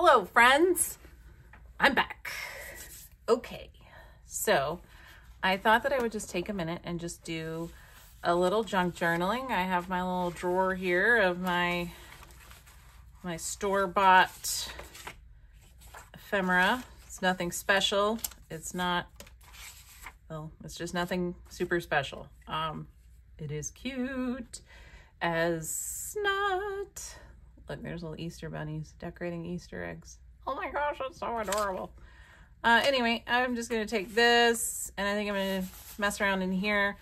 Hello friends, I'm back. Okay, so I thought that I would just take a minute and just do a little junk journaling. I have my little drawer here of my store-bought ephemera. It's nothing special. It's not, well, it's just nothing super special. It is cute as snot. Look, there's little Easter bunnies decorating Easter eggs. Oh my gosh, that's so adorable. Anyway, I'm just gonna take this and I think I'm gonna mess around in here.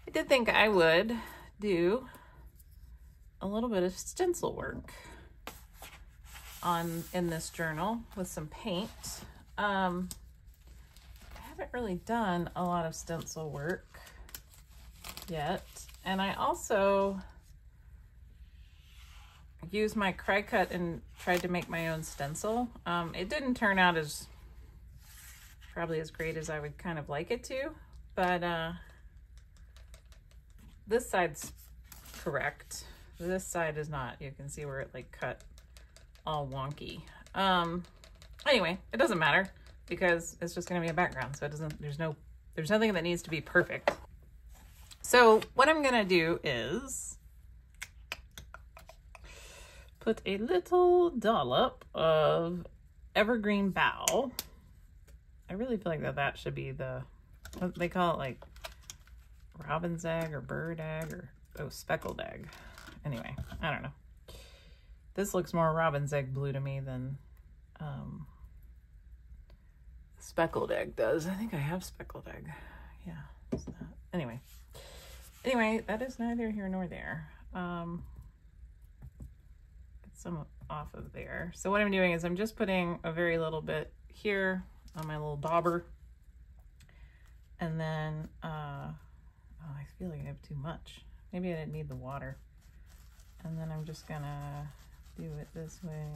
I did think I would do a little bit of stencil work in this journal with some paint. I haven't really done a lot of stencil work yet. And I also used my cry cut and tried to make my own stencil. It didn't turn out probably as great as I would kind of like it to, but this side's correct. This side is not. You can see where it like cut all wonky. Anyway, it doesn't matter because it's just going to be a background, so it doesn't, there's nothing that needs to be perfect. So what I'm going to do is put a little dollop of evergreen bough. I really feel like that should be what they call it, like robin's egg or bird egg or speckled egg. Anyway, I don't know. This looks more robin's egg blue to me than speckled egg does. I think I have speckled egg. Yeah, it's that. Anyway, that is neither here nor there. Get some off of there. So what I'm doing is I'm just putting a very little bit here on my little dauber. And then, oh, I feel like I have too much. Maybe I didn't need the water. And then I'm just gonna do it this way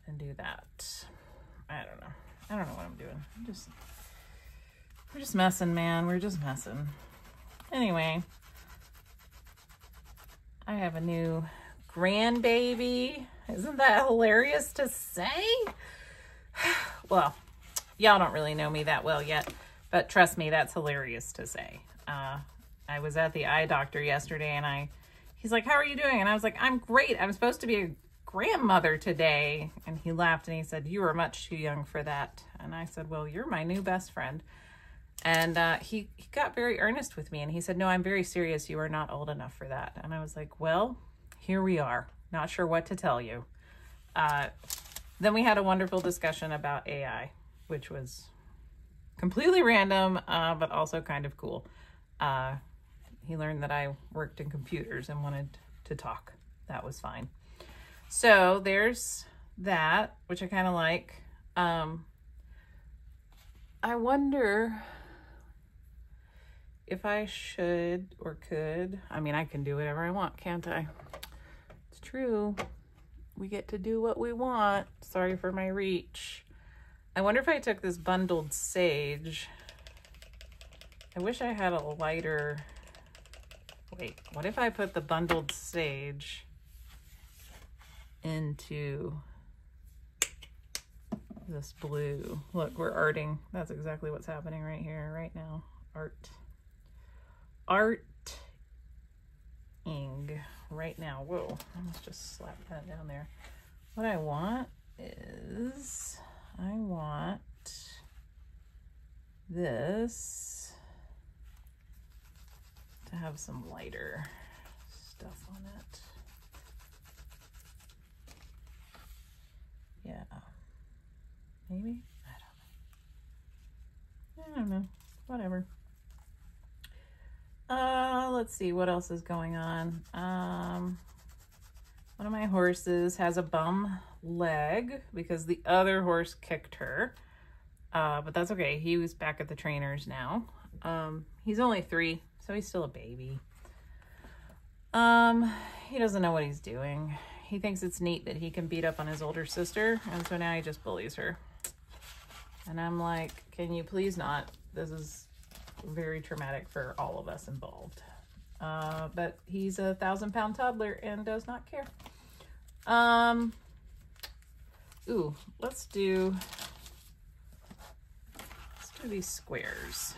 and do that. I don't know what I'm doing. We're just messing, man. We're just messing. Anyway, I have a new grandbaby. Isn't that hilarious to say? Well, y'all don't really know me that well yet, but trust me, that's hilarious to say. I was at the eye doctor yesterday and he's like, how are you doing? And I was like, I'm great. I'm supposed to be a grandmother today. And he laughed and he said, you are much too young for that. And I said, well, you're my new best friend. And he got very earnest with me and he said, no, I'm very serious. You are not old enough for that. And I was like, well, here we are. Not sure what to tell you. Then we had a wonderful discussion about AI, which was completely random, but also kind of cool. He learned that I worked in computers and wanted to talk. That was fine. So there's that, which I kind of like. I wonder if I should or could. I mean, I can do whatever I want, can't I? It's true. We get to do what we want. Sorry for my reach. I wonder if I took this bundled sage. I wish I had a lighter. Wait, what if I put the bundled sage into this blue? Look, we're arting. That's exactly what's happening right here, right now. Arting right now. Whoa, let's just slap that down there. What I want is, I want this to have some lighter stuff on it. Yeah. Maybe? I don't know. Whatever. Let's see what else is going on. One of my horses has a bum leg because the other horse kicked her. But that's okay. He was back at the trainers now. He's only 3, so he's still a baby. He doesn't know what he's doing. He thinks it's neat that he can beat up on his older sister, and so now he just bullies her. And I'm like, can you please not? This is very traumatic for all of us involved. But he's a 1,000-pound toddler and does not care. Ooh, let's do these squares.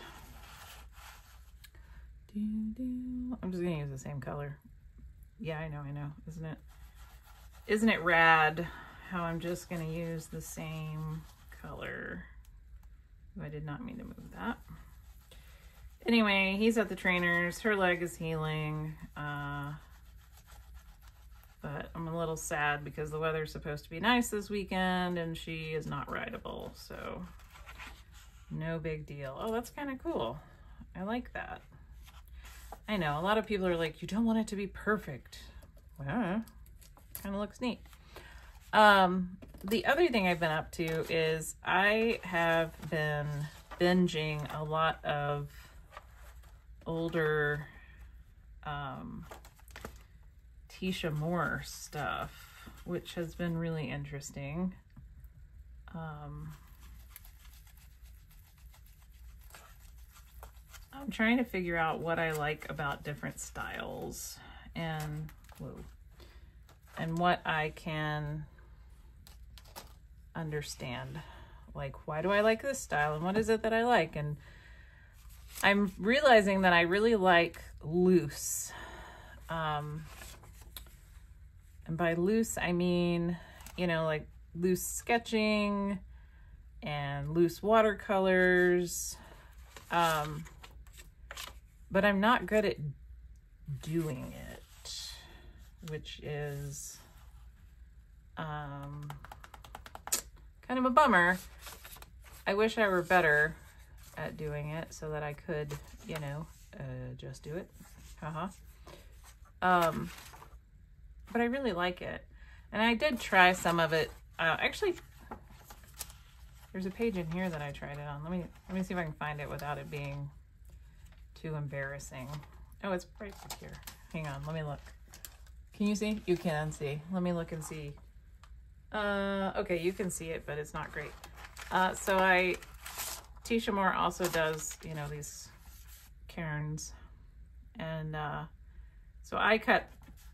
I'm just gonna use the same color. Yeah, I know. Isn't it rad how I'm just gonna use the same color? I did not mean to move that. Anyway, he's at the trainer's. Her leg is healing. But I'm a little sad because the weather's supposed to be nice this weekend and she is not rideable, so no big deal. Oh, that's kind of cool. I like that. I know, a lot of people are like, you don't want it to be perfect. Well, kind of looks neat. The other thing I've been up to is I have been binging a lot of older Tisha Moore stuff, which has been really interesting. I'm trying to figure out what I like about different styles and what I can understand. Like, why do I like this style and what is it that I like? And I'm realizing that I really like loose. And by loose, I mean, you know, like loose sketching and loose watercolors. But I'm not good at doing it, which is kind of a bummer. I wish I were better at doing it so that I could, you know, just do it. But I really like it. And I did try some of it. Actually, there's a page in here that I tried it on. Let me see if I can find it without it being too embarrassing. Oh, it's right back here. Hang on, let me look. Can you see? You can see. Let me look and see. Okay, you can see it, but it's not great. Tisha Moore also does, you know, these cairns. And so I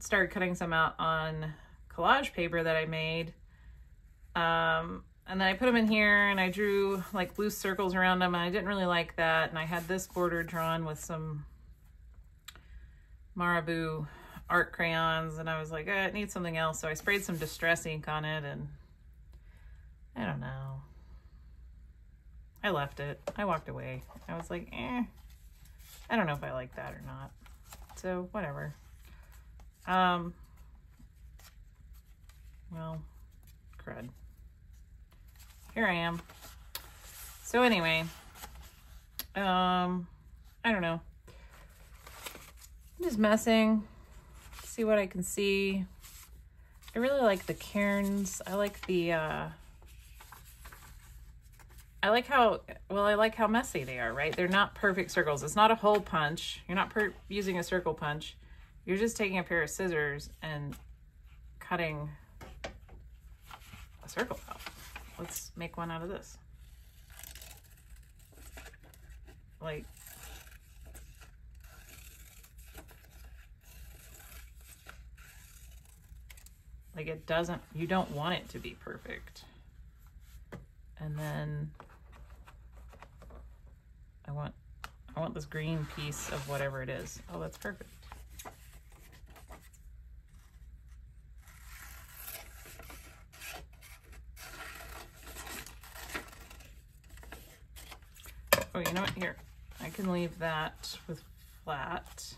started cutting some out on collage paper that I made. And then I put them in here and I drew like loose circles around them and I didn't really like that. And I had this border drawn with some Marabou art crayons and I was like, it needs something else. So I sprayed some distress ink on it and I don't know. I left it. I walked away. I was like, I don't know if I like that or not. So whatever. Well, crud. Here I am. So anyway, I don't know. I'm just messing, see what I can see. I really like the cairns. I like the, I like how messy they are, right? They're not perfect circles. It's not a hole punch. You're not using a circle punch. You're just taking a pair of scissors and cutting a circle out. Let's make one out of this. Like, it doesn't, you don't want it to be perfect. And then I want this green piece of whatever it is. Oh, that's perfect. Oh, you know what? Here, I can leave that with flat.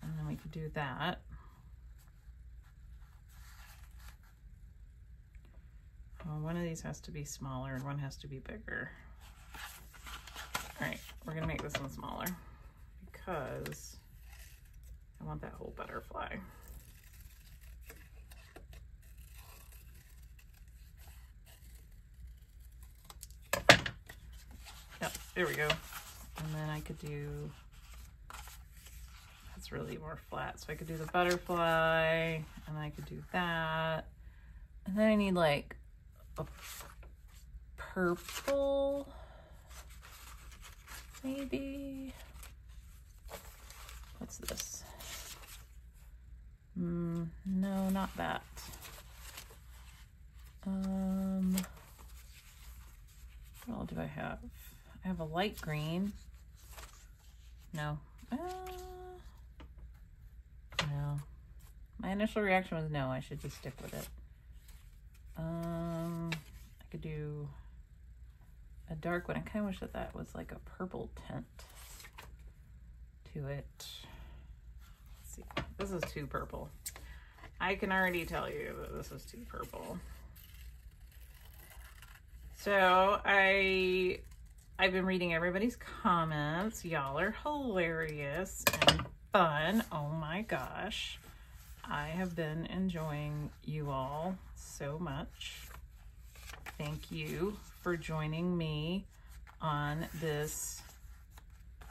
And then we could do that. Oh, one of these has to be smaller and one has to be bigger. All right, we're gonna make this one smaller because I want that whole butterfly. Yep, there we go. And then I could do, that's really more flat. So I could do the butterfly and I could do that. And then I need like a purple, maybe. What's this? No, not that. I have a light green. No. No. My initial reaction was no, I should just stick with it. I could do a dark one. I kind of wish that that was like a purple tint to it. Let's see. This is too purple. I can already tell you that this is too purple. So I've been reading everybody's comments. Y'all are hilarious and fun. Oh my gosh. I have been enjoying you all so much. Thank you for joining me on this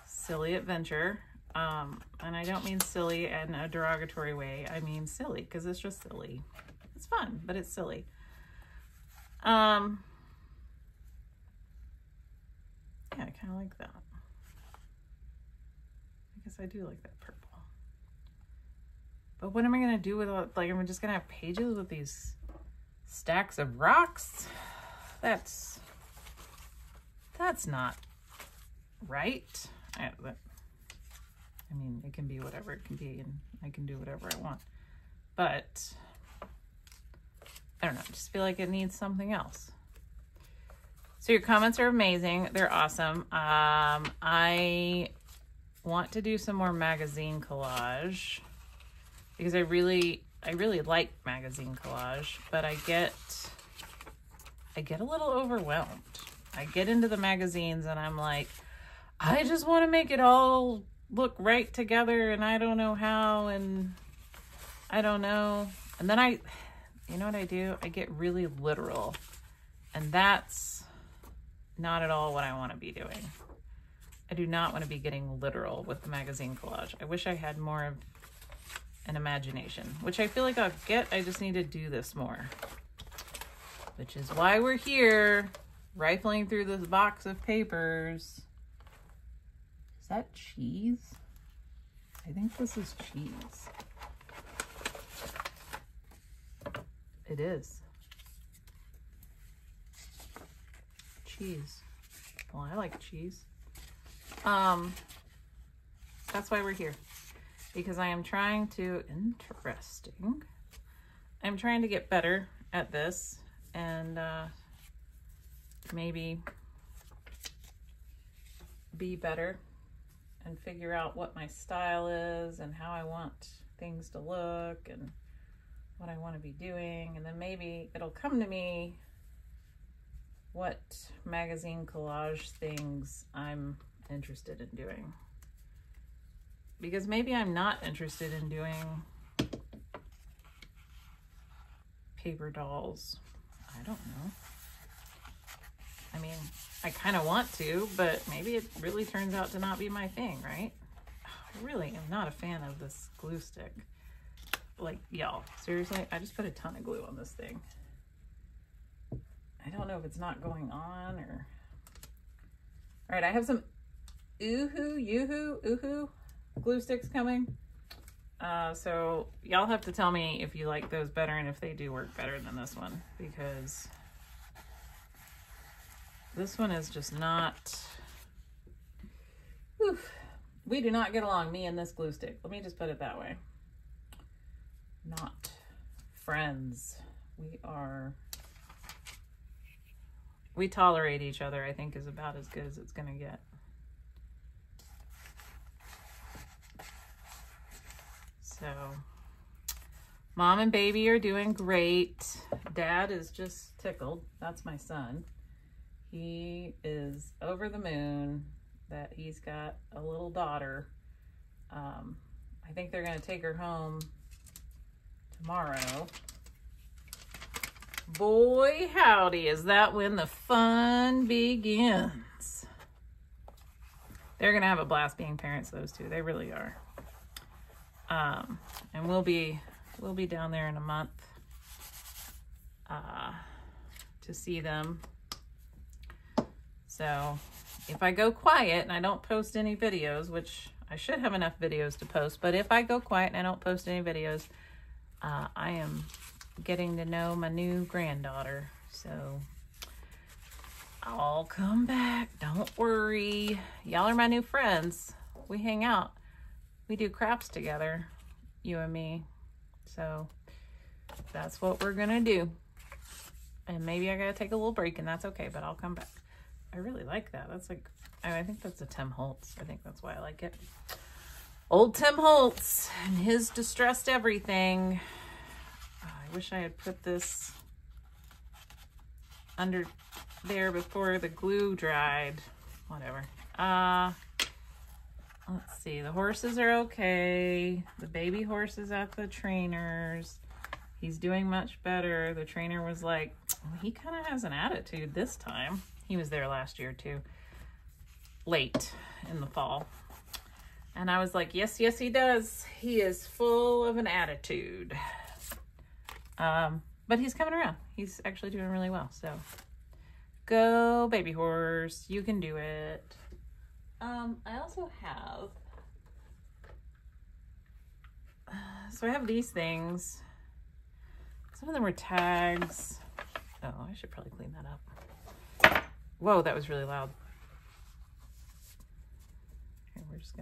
silly adventure. And I don't mean silly in a derogatory way. I mean silly because it's just silly. It's fun, but it's silly. Yeah, I kind of like that. I guess I do like that purple. But what am I going to do with it? Like, I'm just going to have pages with these stacks of rocks? That's not right. I mean, it can be whatever it can be, and I can do whatever I want. But, I don't know. I just feel like it needs something else. So your comments are amazing. They're awesome. I want to do some more magazine collage because I really like magazine collage, but I get a little overwhelmed. I get into the magazines and I'm like, I just want to make it all look right together, and I don't know how, and I don't know. And then you know what I do? I get really literal, and that's not at all what I want to be doing. I do not want to be getting literal with the magazine collage. I wish I had more of an imagination, which I feel like I'll get. I just need to do this more, which is why we're here, rifling through this box of papers. Is that cheese? I think this is cheese. It is. Cheese. Well, I like cheese. That's why we're here. Because I am trying to, interesting. I'm trying to get better at this and maybe be better and figure out what my style is and how I want things to look and what I want to be doing. And then maybe it'll come to me what magazine collage things I'm interested in doing. Because maybe I'm not interested in doing paper dolls. I don't know. I mean, I kind of want to, but maybe it really turns out to not be my thing, right? I really am not a fan of this glue stick. Like, y'all, seriously, I just put a ton of glue on this thing. I don't know if it's not going on or... All right, I have some Yoo-hoo glue sticks coming. So y'all have to tell me if you like those better and if they do work better than this one, because this one is just not... Whew. We do not get along, me and this glue stick. Let me just put it that way. Not friends. We tolerate each other, I think, is about as good as it's gonna get. So, mom and baby are doing great. Dad is just tickled. That's my son. He is over the moon that he's got a little daughter. I think they're gonna take her home tomorrow. Boy, howdy, is that when the fun begins. They're gonna have a blast being parents, those two. They really are. And we'll be down there in a month to see them. So if I go quiet and I don't post any videos, which I should have enough videos to post, but if I go quiet and I don't post any videos, I am getting to know my new granddaughter. So I'll come back. Don't worry. Y'all are my new friends. We hang out. We do crafts together, you and me. So that's what we're gonna do. And maybe I gotta take a little break, and that's okay, but I'll come back. I really like that. That's like, I think that's a Tim Holtz. I think that's why I like it. Old Tim Holtz and his distressed everything. Oh, I wish I had put this under there before the glue dried. Whatever. Let's see. The horses are okay. The baby horse is at the trainer's. He's doing much better. The trainer was like, well, he kind of has an attitude this time. He was there last year too, late in the fall. And I was like, yes, yes, he does. He is full of an attitude. But he's coming around. He's actually doing really well. So go baby horse. You can do it. I also have, so I have these things. Some of them were tags. Oh, I should probably clean that up. Whoa, that was really loud. Okay, we're just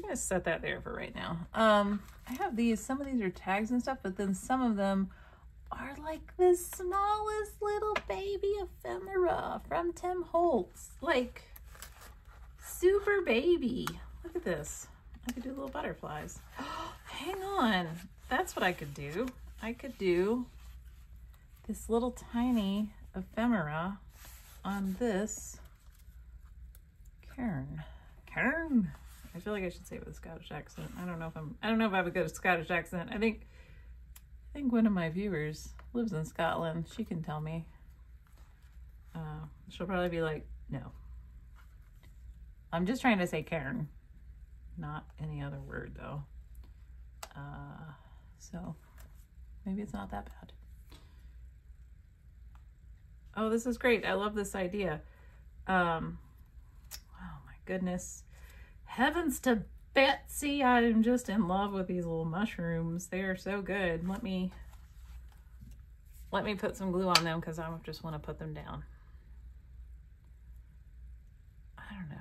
gonna set that there for right now. I have these, some of these are tags and stuff, but then some of them are like the smallest little baby ephemera from Tim Holtz. Like, super baby. Look at this. I could do little butterflies. Hang on. That's what I could do. I could do this little tiny ephemera on this cairn. Cairn. I feel like I should say it with a Scottish accent. I don't know if I have a good Scottish accent. I think one of my viewers lives in Scotland. She can tell me. She'll probably be like, no. I'm just trying to say cairn, not any other word though. So maybe it's not that bad. Oh, this is great. I love this idea. Oh my goodness. Heavens to Betsy. I'm just in love with these little mushrooms. They are so good. Let me put some glue on them because I just want to put them down. I don't know.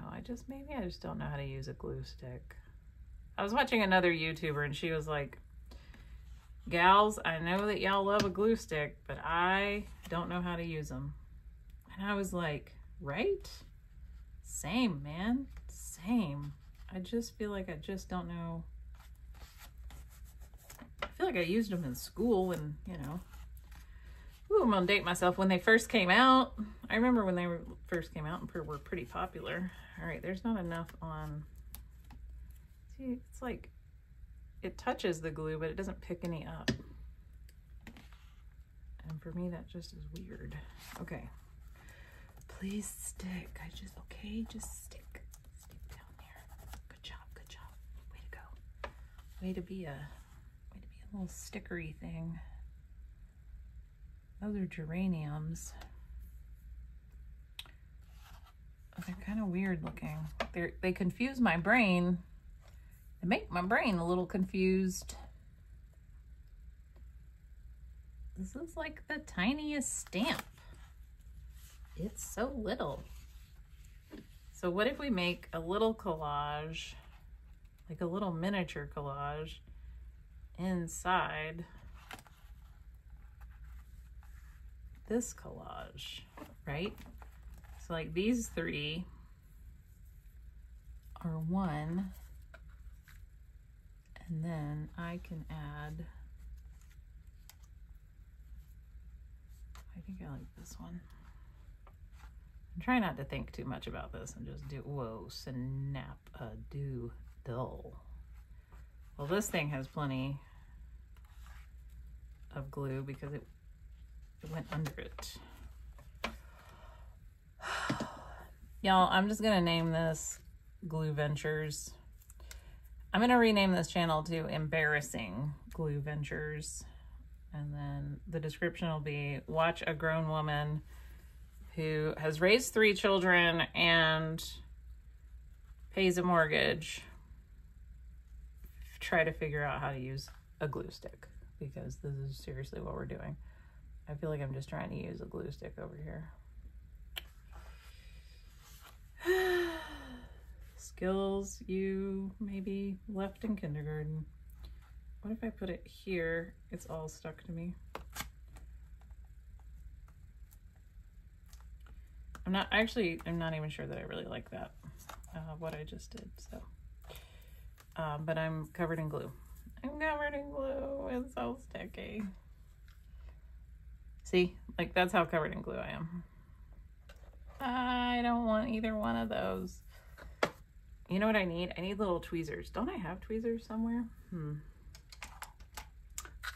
Maybe I just don't know how to use a glue stick. I was watching another YouTuber and she was like, gals, I know that y'all love a glue stick, but I don't know how to use them. And I was like, right? Same, man. Same. I just feel like I just don't know. I feel like I used them in school and, you know. Ooh, I'm gonna date myself. When they first came out, I remember when they first came out and were pretty popular. All right, there's not enough on. See, it's like, it touches the glue, but it doesn't pick any up. And for me, that just is weird. Okay. Please stick. Okay, just stick. Stick down there. Good job, good job. Way to go. Way to be a little stickery thing. Those are geraniums. Oh, they're kind of weird looking. They confuse my brain. They make my brain a little confused. This is like the tiniest stamp. It's so little. So what if we make a little collage, like a little miniature collage inside this collage, right? So like these three are one, and then I can add, I think I like this one. I'm trying not to think too much about this and just do, whoa, snap-a-do-dull. Well, this thing has plenty of glue because it went under it. Y'all, I'm just gonna name this Glue Ventures. I'm gonna rename this channel to Embarrassing Glue Ventures. And then the description will be, watch a grown woman who has raised 3 children and pays a mortgage try to figure out how to use a glue stick, because this is seriously what we're doing. I feel like I'm just trying to use a glue stick over here. Skills you maybe left in kindergarten. What if I put it here? It's all stuck to me. I'm not even sure that I really like that, what I just did, so. But I'm covered in glue. I'm covered in glue, it's so sticky. See, like that's how covered in glue I am. I don't want either one of those. You know what I need? I need little tweezers. Don't I have tweezers somewhere?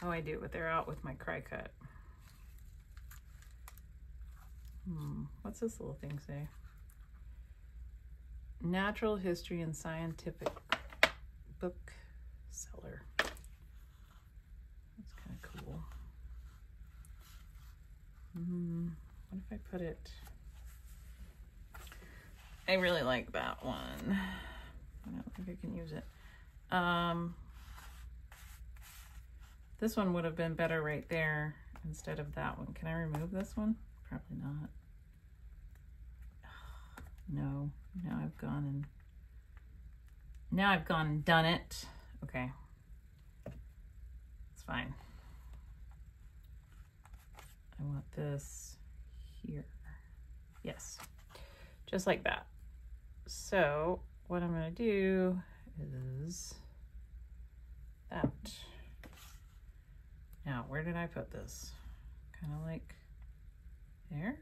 Oh, I do, but they're out with my cry cut. What's this little thing say? Natural History and Scientific Bookseller. That's kind of cool. What if I put it? I really like that one. I don't think I can use it. This one would have been better right there instead of that one. Can I remove this one? Probably not. No, now I've gone and done it. Okay, it's fine. I want this here. Yes, just like that. So what I'm gonna do is that. Now, where did I put this? Kind of like there?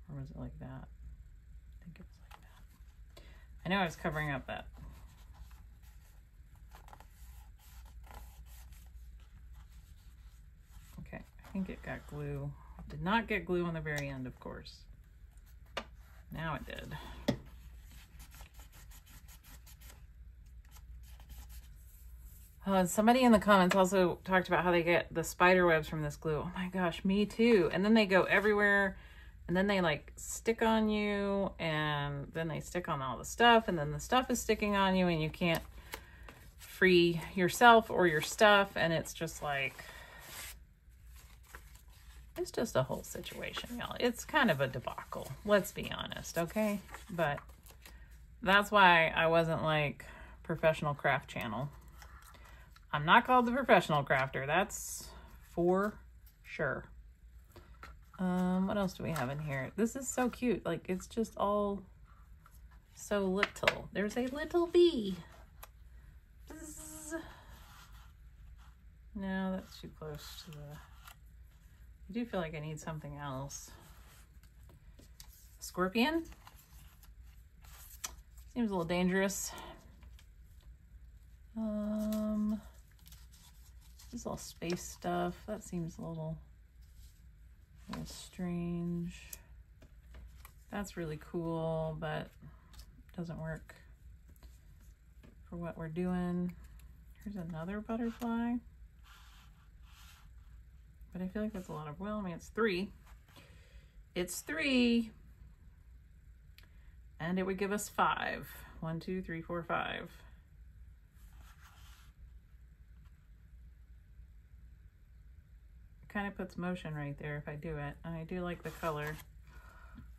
Or was it like that? I think it was like that. I know I was covering up that. Okay, I think it got glue. It did not get glue on the very end, of course. Now it did. And somebody in the comments also talked about how they get the spider webs from this glue. Oh my gosh, me too. And then they go everywhere, and then they like stick on you, and then they stick on all the stuff, and then the stuff is sticking on you, and you can't free yourself or your stuff, and it's just like, it's just a whole situation, y'all. It's kind of a debacle, let's be honest, okay? But that's why I wasn't like professional craft channel. I'm not called the professional crafter, that's for sure. What else do we have in here? This is so cute. Like, it's just all so little. There's a little bee. Bzz. No, that's too close to the... I do feel like I need something else. Scorpion? Seems a little dangerous. This is all space stuff. That seems a little strange. That's really cool, but doesn't work for what we're doing. Here's another butterfly. But I feel like that's a lot of, well, I mean, it's 3. It's 3. And it would give us 5. 1, 2, 3, 4, 5. Kind of puts motion right there if I do it, and I do like the color.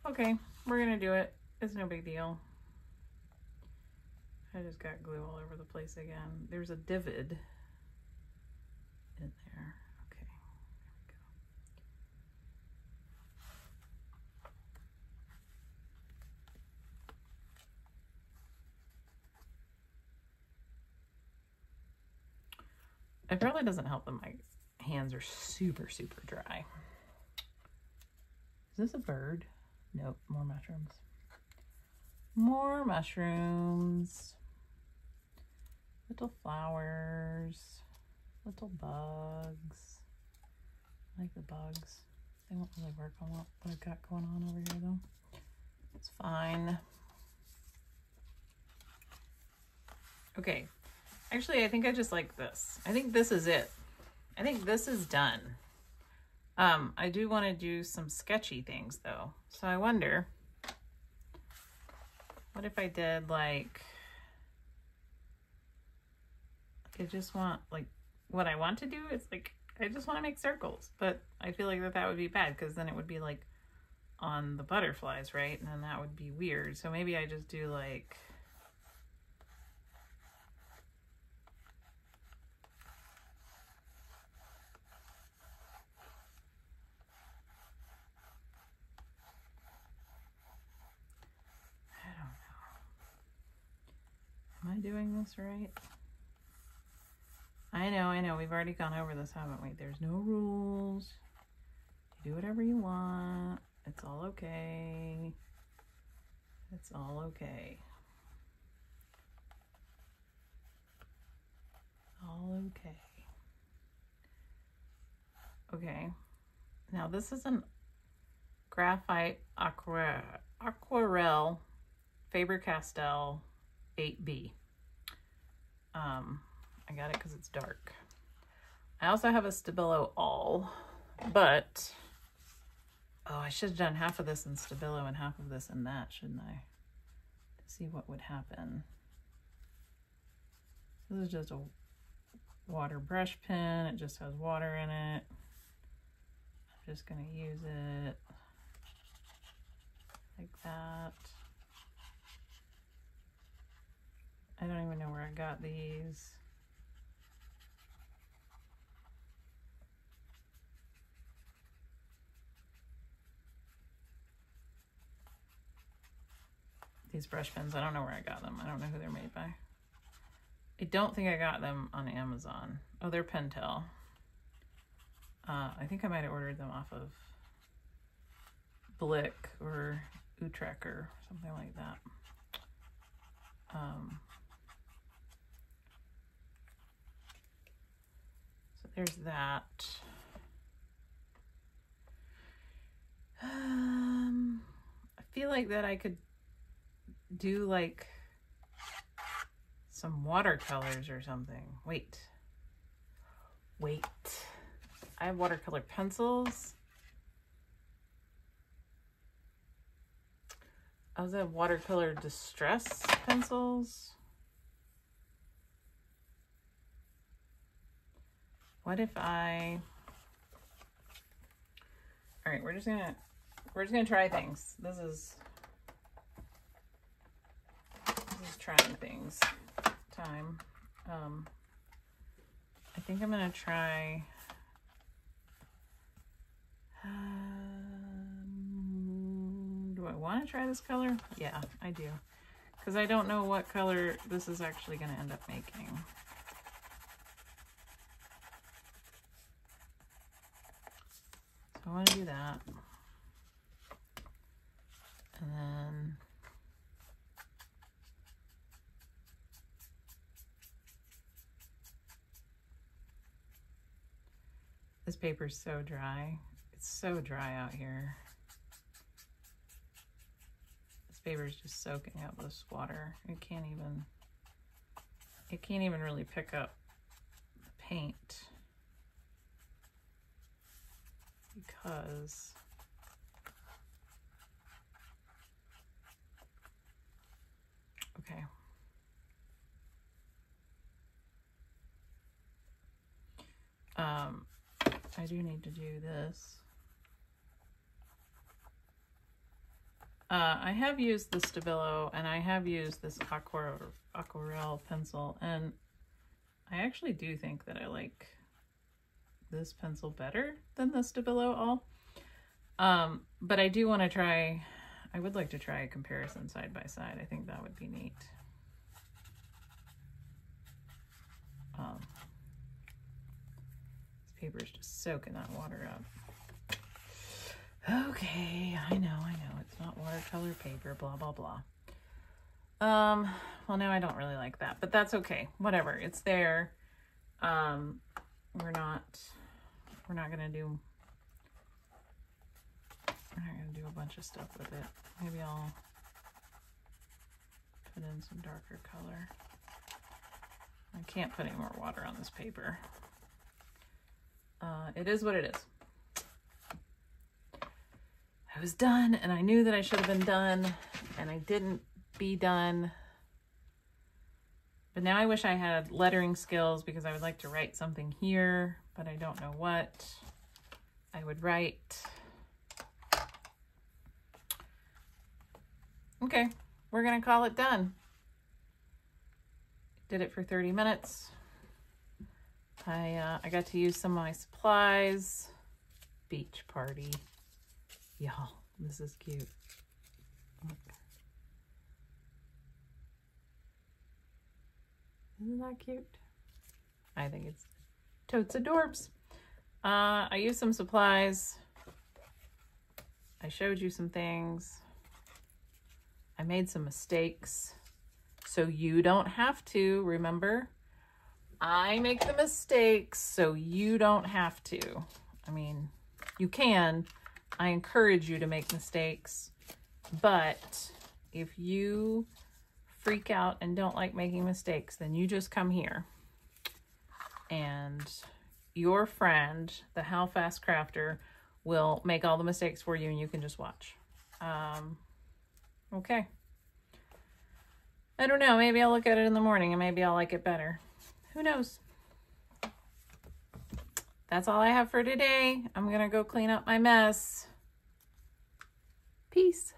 Okay, we're gonna do it. It's no big deal. I just got glue all over the place again. There's a divot in there. Okay, there we go. It probably doesn't help that my hands are super dry. Is this a bird? Nope, more mushrooms. More mushrooms. Little flowers. Little bugs. I like the bugs. They won't really work on what I've got going on over here though. It's fine. Okay. Actually, I think I just like this. I think this is it. I think this is done. I do want to do some sketchy things though. So I wonder, what if I did like, I just want like, what I want to do is like I just want to make circles, but I feel like that would be bad because then it would be like on the butterflies, right? And then that would be weird. So maybe I just do like, I don't know. Am I doing this right? I know. We've already gone over this, haven't we? There's no rules. You do whatever you want. It's all okay. It's all okay. All okay. Okay. Now this is an graphite aquarelle Faber-Castell 8B. I got it because it's dark. I also have a Stabilo all, but oh, I should have done half of this in Stabilo and half of this in that, shouldn't I? To see what would happen. This is just a water brush pen. It just has water in it. I'm just gonna use it like that. I don't even know where I got these. These brush pens, I don't know where I got them. I don't know who they're made by. I don't think I got them on Amazon. Oh, they're Pentel. I think I might have ordered them off of Blick or Utrecht or something like that. So there's that. I feel like that I could do like some watercolors or something. Wait. I have watercolor pencils. I also have watercolor distress pencils. What if I... All right, we're just gonna try things. This is trying things time. I think I'm gonna try do I want to try this color? Yeah, I do, because I don't know what color this is actually gonna end up making. So I want to do that, and then this paper's so dry. It's so dry out here. This paper's just soaking up this water. It can't even really pick up the paint because okay. I do need to do this. I have used the Stabilo and I have used this aquarelle pencil, and I actually do think that I like this pencil better than the Stabilo all. But I do want to try, I would like to try a comparison side by side. I think that would be neat. Paper is just soaking that water up. Okay, I know, it's not watercolor paper, blah, blah, blah. Well, now I don't really like that, but that's okay. Whatever, it's there. We're not gonna do a bunch of stuff with it. Maybe I'll put in some darker color. I can't put any more water on this paper. It is what it is. I was done, and I knew that I should have been done, and I didn't be done. But now I wish I had lettering skills because I would like to write something here, but I don't know what I would write. Okay, we're gonna call it done. Did it for 30 minutes. I got to use some of my supplies. Beach party. Y'all, this is cute. Look. Isn't that cute? I think it's totes adorbs. I used some supplies. I showed you some things. I made some mistakes. So you don't have to, remember? I make the mistakes so you don't have to. I mean, you can. I encourage you to make mistakes. But if you freak out and don't like making mistakes, then you just come here. And your friend, the How Fast Crafter, will make all the mistakes for you and you can just watch. Okay. I don't know. Maybe I'll look at it in the morning and maybe I'll like it better. Who knows? That's all I have for today. I'm going to go clean up my mess. Peace.